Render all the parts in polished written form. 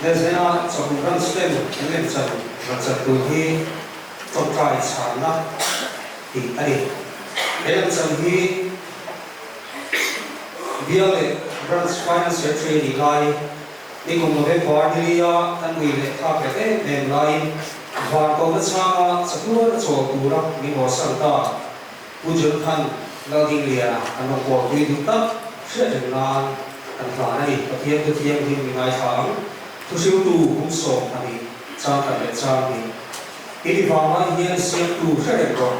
nên thế nào cho cũng răng stem nên chặt và chặt từ khi trong trại sản na thì anh đây là chặt khi bia lệ branch financial trade lại đi cùng một cái party anh bị lệ tháp cái nền lại và có cái sao sắp luôn là chỗ cũ đó đi bỏ sang ta u chuẩn thân lao đi liền anh không có đi đúng tấp sẽ được là anh phá này có thiên thì mình ngay tháng thu siêu tu cũng sổ này trang cả để trang này cái đi vào mà hiện siêu tu sẽ được rồi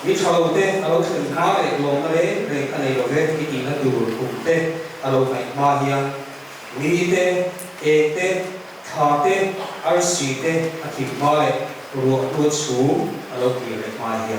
vì sao đầu tiên alo thằng cá để lồng cái đấy để cái này rồi cái gì nó đủ cũng thế alo phải mà hiện mi te e te tha te rc te thì mà lại ruột xuống alo kia để mà hiện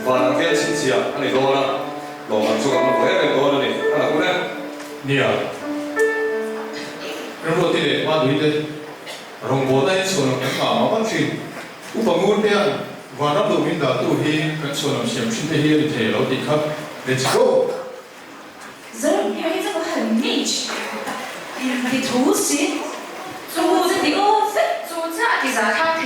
và cái chính trị anh này đó là đồ mà chụp một cái này đó này anh là cũng đấy nia rong roti le ma dui de rong bo dai so no ka ma ban chi u pa ngun pe an wa na do min da tu hi kan so no siam shin te hi te lo ti kha let's go 人因为这个很 niche，你图形，做这个做这个看题。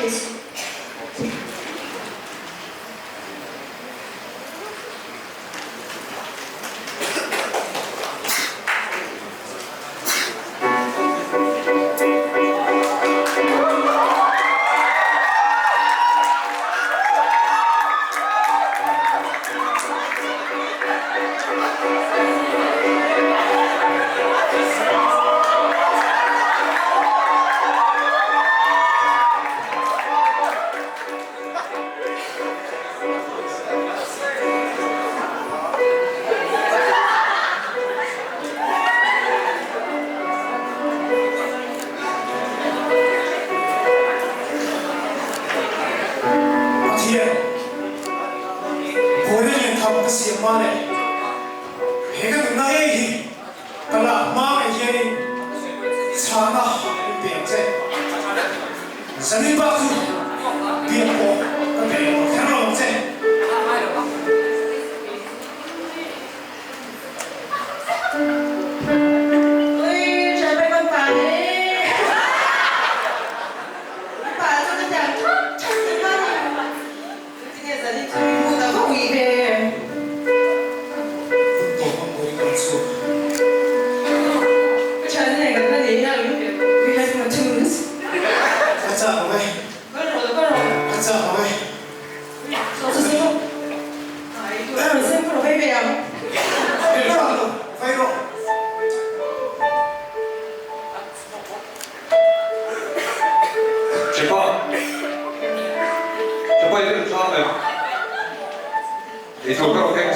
Hãy subscribe cho kênh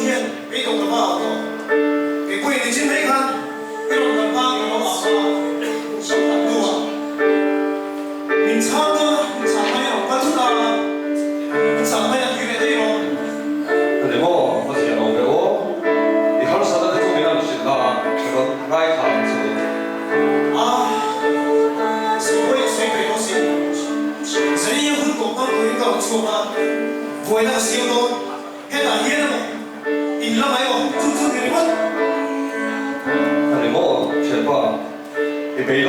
Ghiền Mì Gõ để không bỏ lỡ những video hấp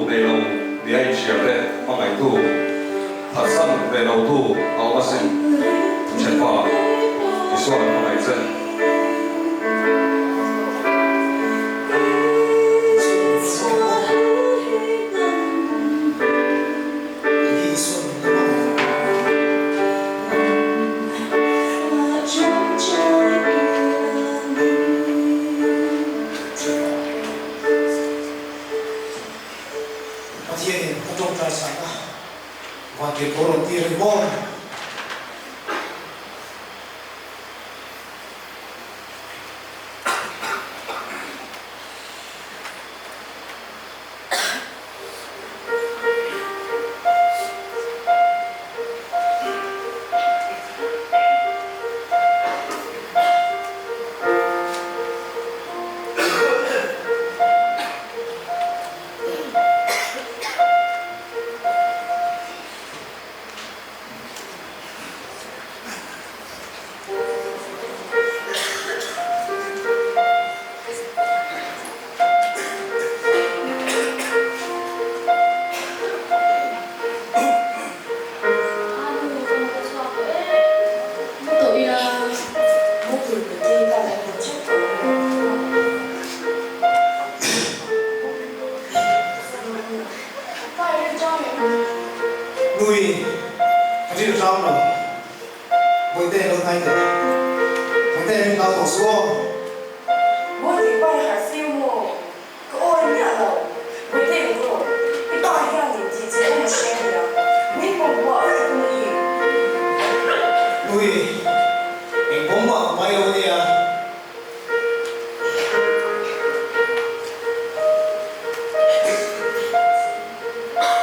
dẫn đi ai chiều đấy mà ngày tu thật sân về đầu tu ao mà sinh chân phò đi xuống mà ngày dân và cái cô đầu tiên là bom nuôi cái gì trong rồi với tên luôn thay rồi với tên tao tổ số我礼拜还是我，可我也了，我对我，你大一样年纪，这么闲的，你不我儿子可以。 nuôi em bóng mà bay đâu đi à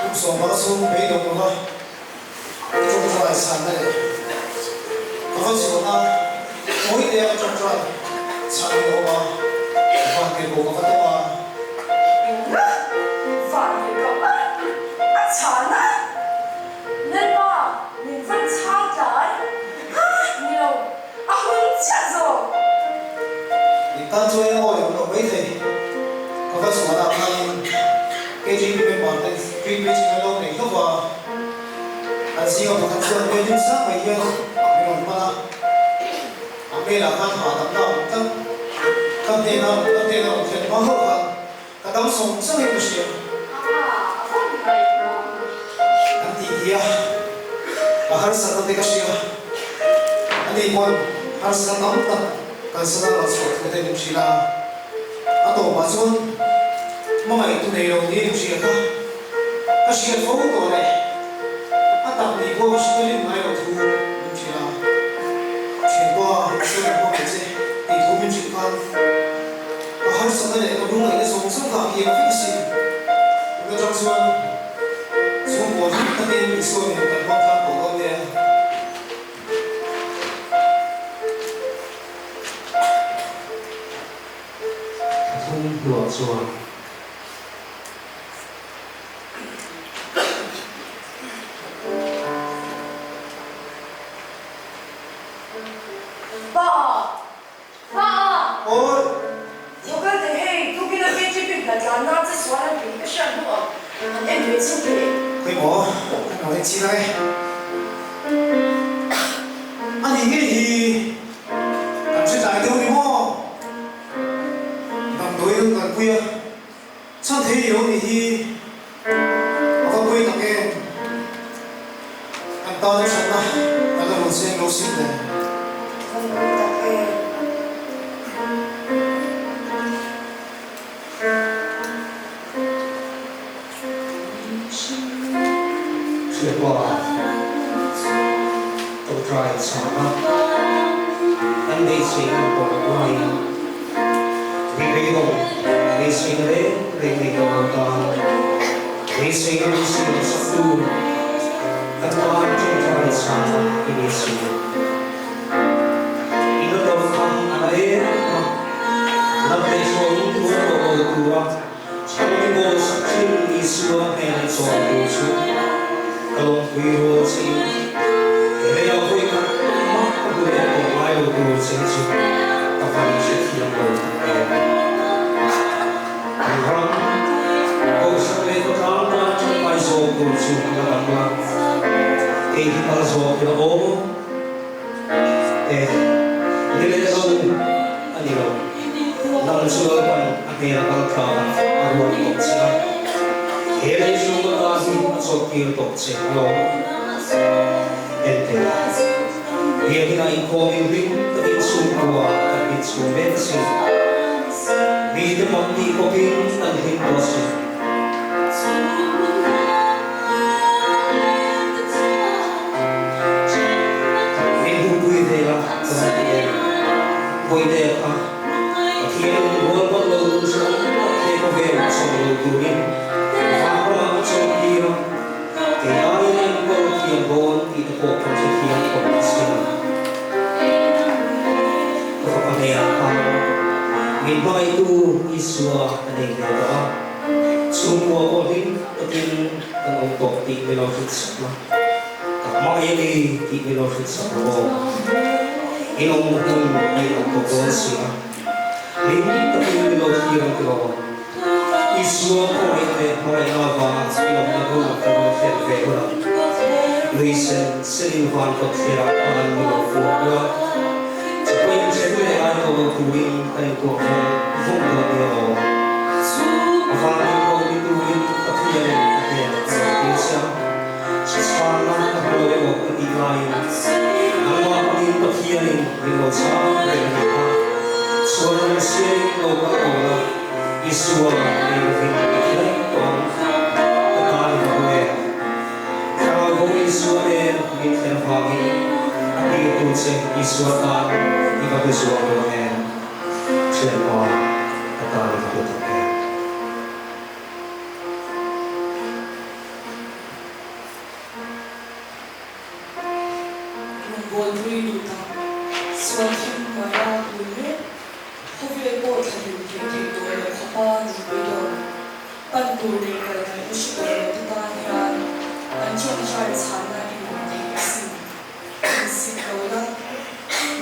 cũng sống mà sống mấy đồng thôi trong trại sản này có gì mà mỗi đêm trong trại sản đồ mà hoàn tiền bộ có phát đồ反一个吧，惨啊！你嘛，你分差仔，你又混吃咗。 thì ta chơi ngồi ở độ mấy thầy có các số đạo này cái gì bên bản tên phim bên trên lâu này không vào anh xin ông thằng xuân bên những sáng mấy giờ mình mà anh bên là han hòa tầm nào tâm thế nào thì bao hậu và ta đóng sống rất là nhiều anh thì kia và har sa tâm thế cái gì anh đi con har sa tâm tâm kan sana la so ko te nim sila ato ma chon ma mai tu nei lo ni nim sia ka sia fo to le ata ni ko shi ni mai lo tu nim sila chen ko so na ko ke se ti tu min chi kan a har sa ne ko dung nei so so ka ki fi si ko jong so so ko ni ta ni so ni ka ma ka ko ko ne không đùa chùa爸，爸， ôi 有个人嘿，都给他编辑饼干，咱拿这说来饼个项目，俺没吃的。 quay bỏ anh nói chi đây anh nghĩ gì làm chuyện giải đâu đi mò làm đối hơn là quê sao thế hiểu thì có quê tập em anh to cho sống mà anh là một xe lâu xịn này chuyện qua tôi try sama anh đi suy nghĩ của tôi vì bây giờ đi suy nghĩ đấy vì bây giờ ta đi suy nghĩ sắp tu anh ta tôi try sama đi suy nghĩ ini đâu không anh ấy làm để cho những thứ của tôi trong những bộ sắc chín đi xưa hay là cho tôi xuống kalau kuiru si leo kui kan mak ku le ko mai lu ku si si ta fa ni shi ti lo ni ram ko sa le ko ta na chu mai He lai su ma ta hi a chok tir tok che lo ente he hina in ko min ring ta in su tua ta in su men si mi de mong ti ko pin an hin to si min hu bui de la ta de bui de ka khi wo ba lo tu so he ko ve so lo tu ni fa ra so ki ro ke ai en ko ki bon ti ko ko chi ki ko si ko pa ne ka min bai tu isua ane ne ba sumwa ko hin takin ang tok ti melo fit sa ma ye ni ti melo fit sa ko inong mo ay ang ko siya min takin melo hirang ko isua ko ite mai na ba inong na ko ko fet fe ko Luisen sirin van ko tira an melo ko When you I know to win, I go home, from the hero. If I go into win, a clear again, it's far not a blow of the divine. I want me to hearing, we will sound very hard. So I'm saying over is what everything like on the time of where. How go is what in the foggy. Itu sih iswatan iba besuang dengan siapa kata itu tak. Mongol duta suatu maya dulu, hobi buat hari ini dulu apa dulu pandu dengan usia pertanian, anjing cari sana di Sikola,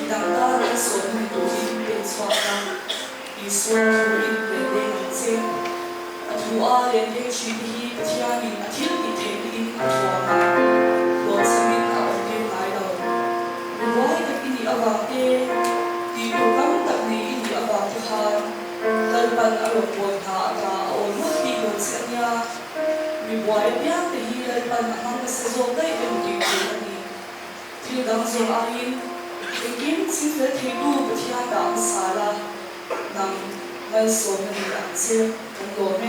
danda sono tutti pensata, I suoi ingredienti, attuare le cibi tiani attività in attuale, lo simin a ordinario. Rivuoi che ini avate, di program tak ni ini avate har, talban alopon ha ata o muti gonsanya, rivuoi biang tehi talban ang sezonda yung Tidang zo ayin, ingin sifat hidup bertiada ansara, nang ngal so menang sih, tunggu